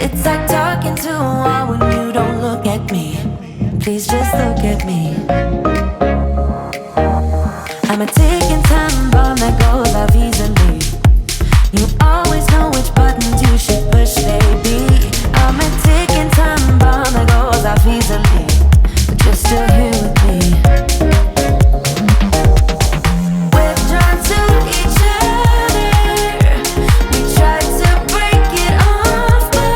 It's like talking to a wall when you don't look at me. Please just look at me. I'm a ticking time bomb that goes off easily. You always know which buttons you should push, baby. I'm a ticking time bomb that goes off easily, but you're still here with me. We're drawn to each other. We try to break it off, but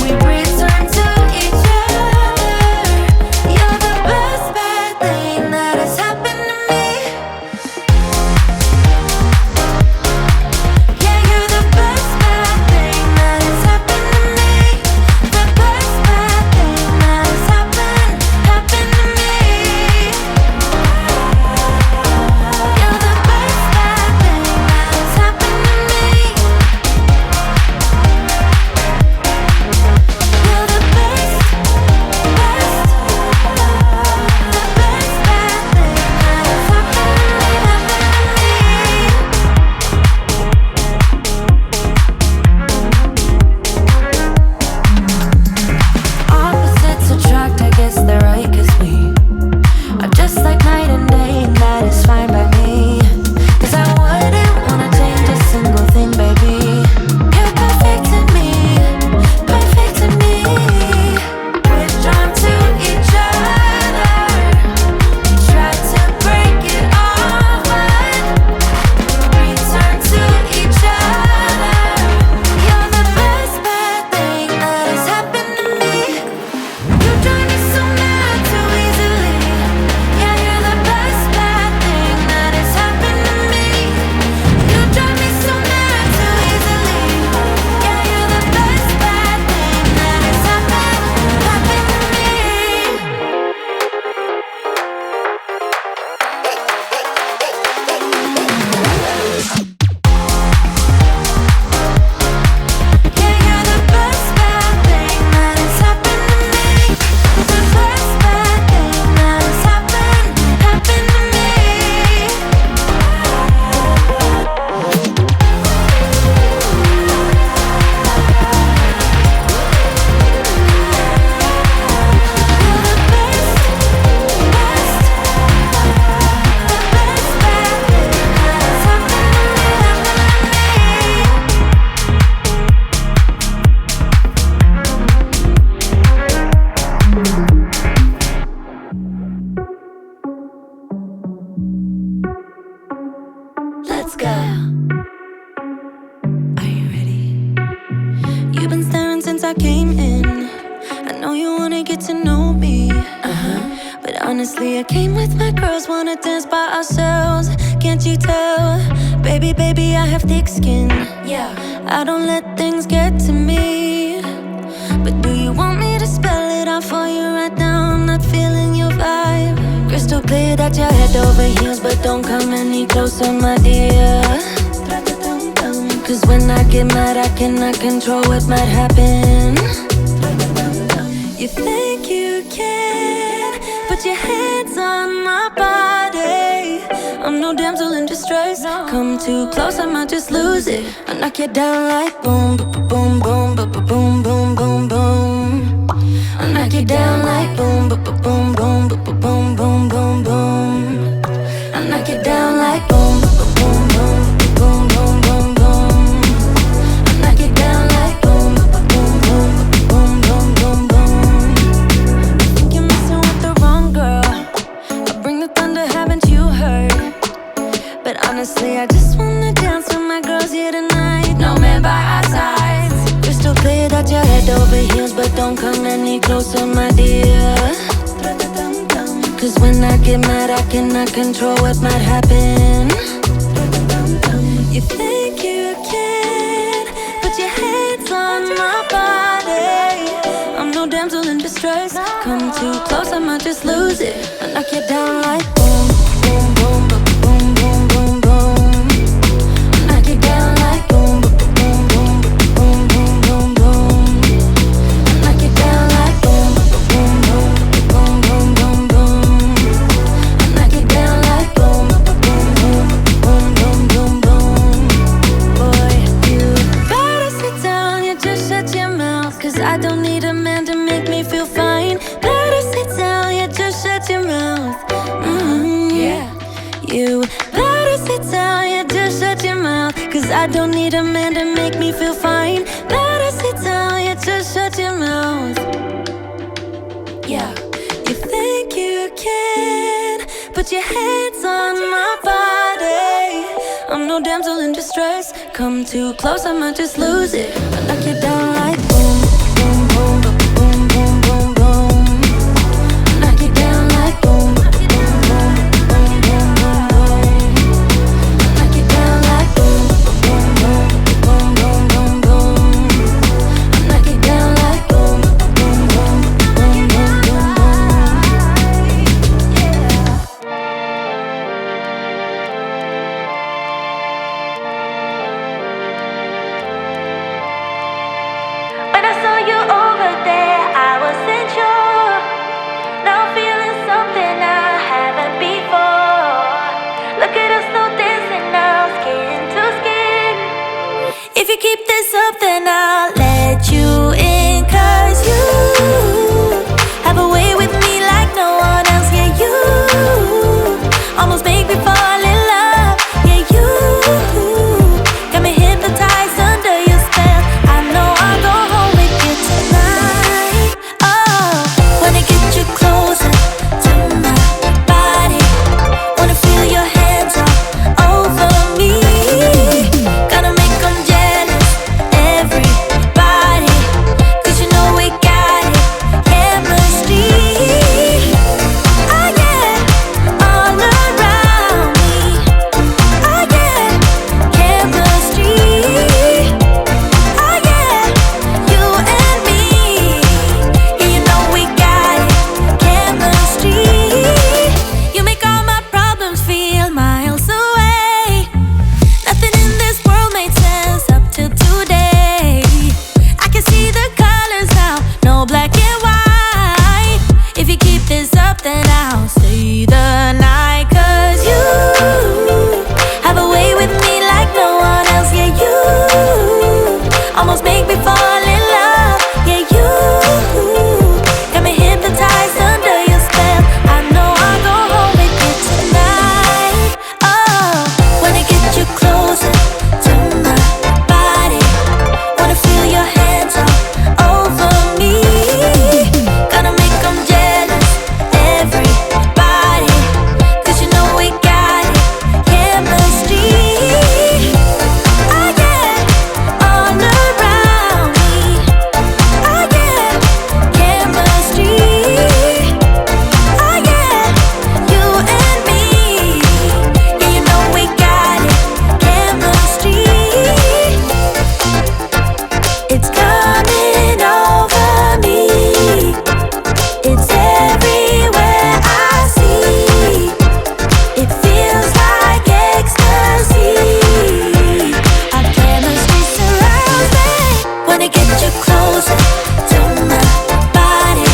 we return to each other. You're the best bad thing that has happened to me. Yeah, you're the best bad thing that has happened to me. The best bad thing that has happened to me. You're the best bad thing that has happened to me. You're the best, the best bad thing that has Opposites attract, I guess they're right, 'cause we are just like night and day, and that is fine by me. 'Cause I wouldn't wanna change a single thing, baby. You're perfect to me, perfect to me. We're drawn to each other. We try to break it off, but return to each other. You're the best bad thing that has happened to me. You drive me so mad too easily. Yeah, you're the best bad thing that has happened to me. You drive me so mad too easily. Yeah, you're the best bad thing that has happened to me. Yeah, you're the best bad thing that has happened to me. The best bad thing that has happened to me. Let's go. Are you ready? You've been staring since I came in. I know you wanna get to know me. But honestly, I came with my girls, wanna dance by ourselves. Can't you tell? Baby, baby, I have thick skin. Yeah, I don't let things get to me. But do you want me to spell it out for you right now? I'm not feeling your vibe. Crystal clear that you're head over heels, but don't come any closer, my dear. 'Cause when I get mad, I cannot control what might happen. You think you can put your hands on my body. I'm no damsel in distress. Come too close, I might just lose it. I knock you down like boom, boom, boom, boom, boom, boom, boom, boom. I knock you down like boom, boom, boom, boom, boom, boom, boom, boom. I knock you down like boom, boom, boom, boom, boom, boom, boom. I knock you down like boom, boom, boom, boom, boom, boom, boom. I think you're messing with the wrong girl. I bring the thunder, haven't you heard? But honestly, I just wanna dance with my girls here tonight. No man by our sides. Crystal clear that you're head over heels, but don't come any closer, my dear. 'Cause when I get mad, I cannot control what might happen. You think you can put your hands on my body. I'm no damsel in distress. Come too close, I might just lose it. I knock you down like boom, boom, boom, boom, boom, boom, boom. I knock you down like boom, boom, boom, boom, boom, boom, boom. I knock you down like boom, boom, boom, boom, boom, boom, boom. I knock you down like boom, boom, boom, boom, boom, boom, boom. Boy, you better sit down, you just shut your 'cause I don't need a man to make me feel fine. Better sit down, yeah, just shut your mouth. Yeah. You better sit down, yeah, just shut your mouth. 'Cause I don't need a man to make me feel fine. Better sit down, yeah, just shut your mouth. Yeah. You think you can put your hands on my body. I'm no damsel in distress. Come too close, I might just lose it. I knock you down like boom, boom, boom, boom, boom, boom, boom. I knock you down like boom, boom, boom, boom, boom, boom, boom. I knock you down like boom, boom, boom, boom, boom, boom, boom. I knock you down like boom, boom, boom, boom, boom, boom, boom. When I saw you over there, I wasn't sure. Now I'm feeling something I haven't before. Look at us, no dancing now, skin to skin. If you keep this up, then I'll let you in. 'Cause you have a way with me like no one else. Yeah, you almost make me fall in love. Yeah, you got me hypnotized under your spell. I know I'll go home with you tonight. Oh, wanna get you closer to my body. Wanna feel your hands all over me. Gonna make them jealous, everybody. 'Cause you know we got it, chemistry. Oh yeah, all around me. Oh yeah, chemistry. Oh yeah, you and me. Yeah, you know we got it, chemistry. You make all my problems feel miles away. Nothing in this world made sense up till today. I can see the colors now, no black and white. If you keep this up, then I'll stay the night. 'Cause you have a way with me like no one else. Yeah, you almost make me fall in love. Yeah, you got me hypnotized under your spell. I know I'll go home with you tonight. Oh, wanna get you closer to my body. Wanna feel your hands all over me. Gonna make them jealous, everybody. 'Cause you know we got it, chemistry. Oh yeah, all around me. Oh yeah, chemistry. Oh yeah, you and me. Yeah, you know we got it, chemistry. It's coming over me. It's everywhere I see. It feels like ecstasy. Our chemistry surrounds me. Wanna get you closer to my body.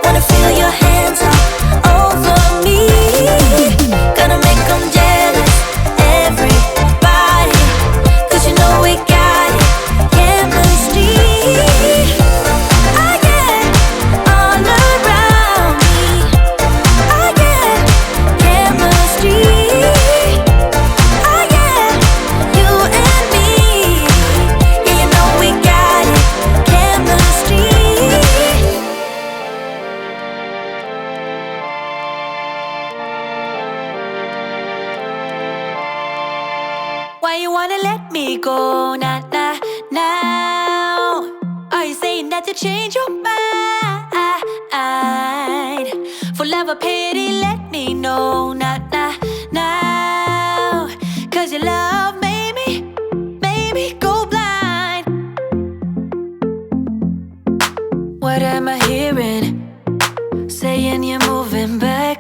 Wanna feel your hands all over me. Gonna make them jealous, everybody. 'Cause you know we got it, chemistry. Oh yeah, all around me. Oh yeah, chemistry. Oh yeah, you and me. Yeah, you know we got it, chemistry. Why you wanna let me go, nah, nah, now? Are you saying that you change your mind? For love or pity, let me know, nah, nah, now. 'Cause your love made me go blind. What am I hearing? Saying you're moving back.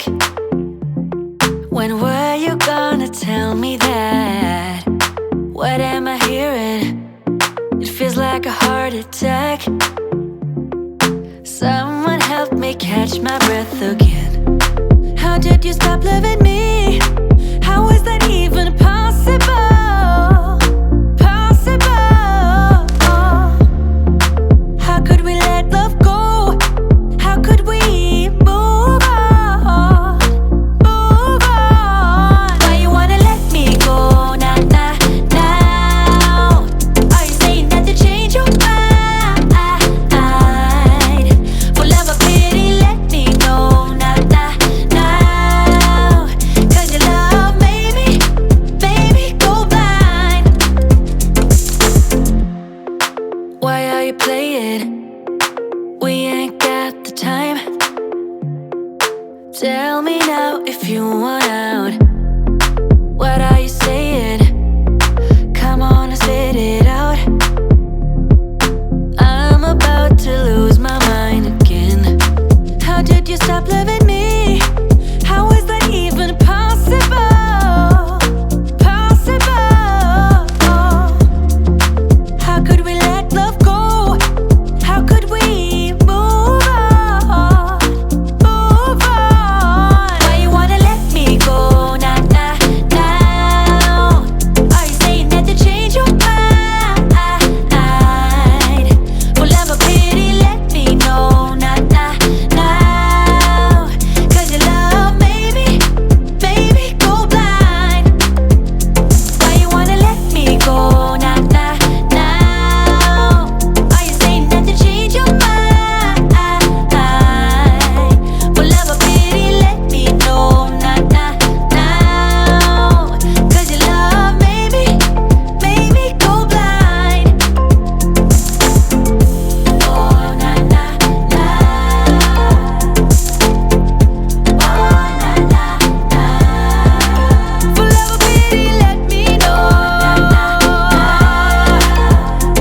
When were you gonna tell me that? What am I hearing? It feels like a heart attack. Someone help me catch my breath again. How did you stop loving me? How is that even possible? Possible? How could we if you want out. What are you saying? Come on and spit it out. I'm about to lose my mind again. How did you stop loving me? How is that even possible? How could we let love go? How could we move on? Move on. Why you wanna let me go now, now? Are you saying that to change your mind? For love or pity, let me know now, now. Cause your love made me go blind. Why you wanna let me go now, now? Are you saying that to change your mind? For love or pity, let me know now, now. Cause your love made me go blind. Oh, na na na. Oh, na na na. For love or pity, let me know.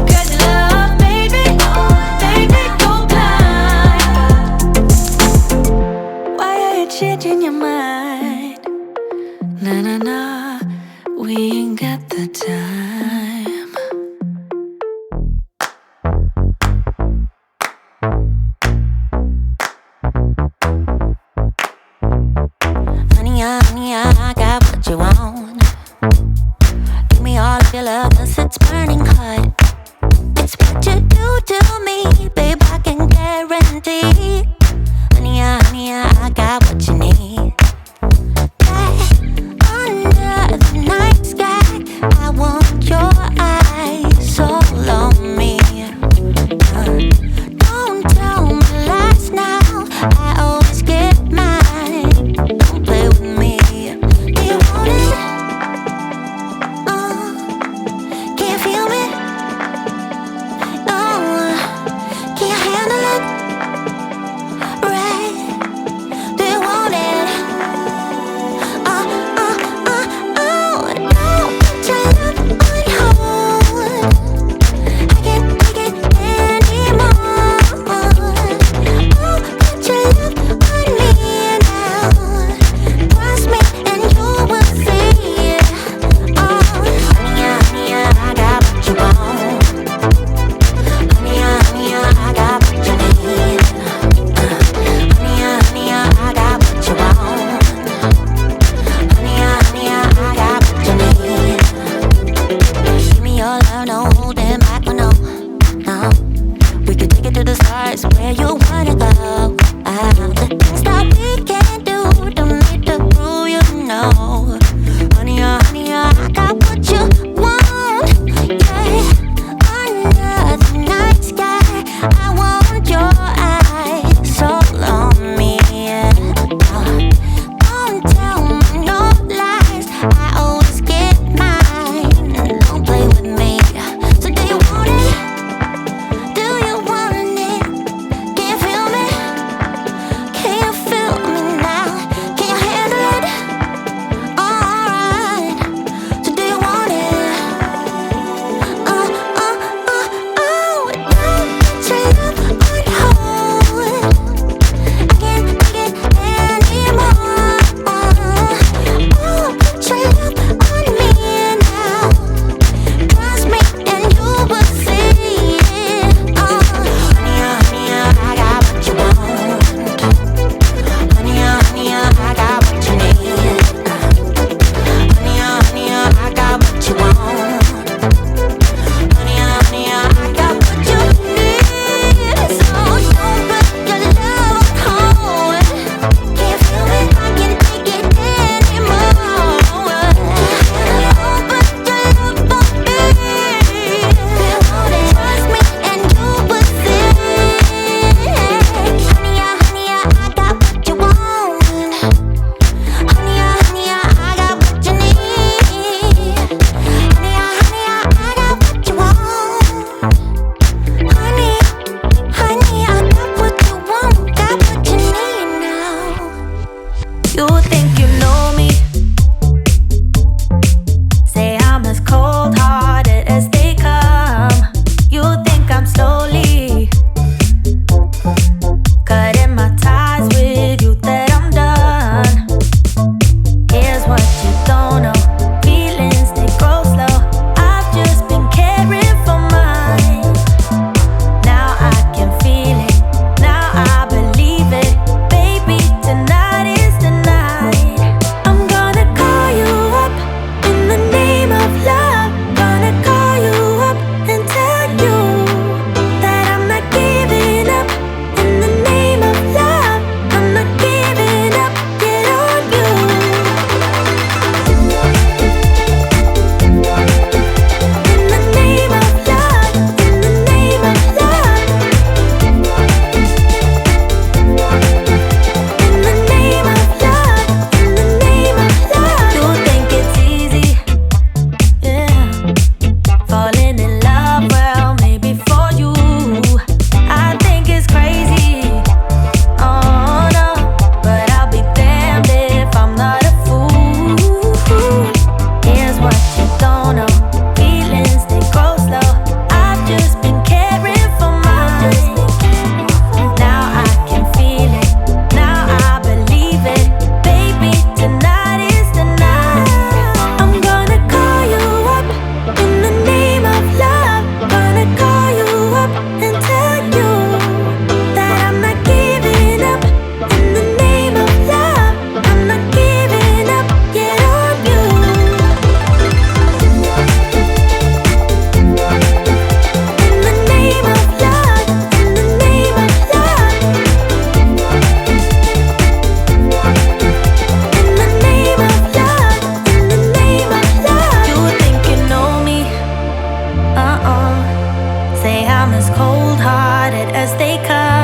Cause your love made me go blind. Why are you changing your mind? Na na na, we ain't got the time. Honey, I got what you want. Give me all of your love, 'cause it's burning hot. It's what you do to me, babe, I can guarantee. Honey, I got what you need. Under the night sky, I want your eyes all on me. Don't tell me lies now, I always get mine. Don't play with me. Do you want it? Can you feel me? No, can you handle it? Right? Do you want it? Don't put your love on hold. I can't take it anymore. Oh, put your love on me now. Trust me and you will see. Oh, honey, I got what you want. Honey, I got what you need. Honey, I got what you want. Honey, I got what you need. Give me your love, no holding back, no. We could take it to the stars, where you wanna go. The things that we can do, don't need to prove you know. Honey, I got what you want. Yeah, under the night sky, I want your eyes all on me. Don't tell me no lies, I always get mine. Don't play with me. So do you want it? Do you want it? Can you feel me? as they come.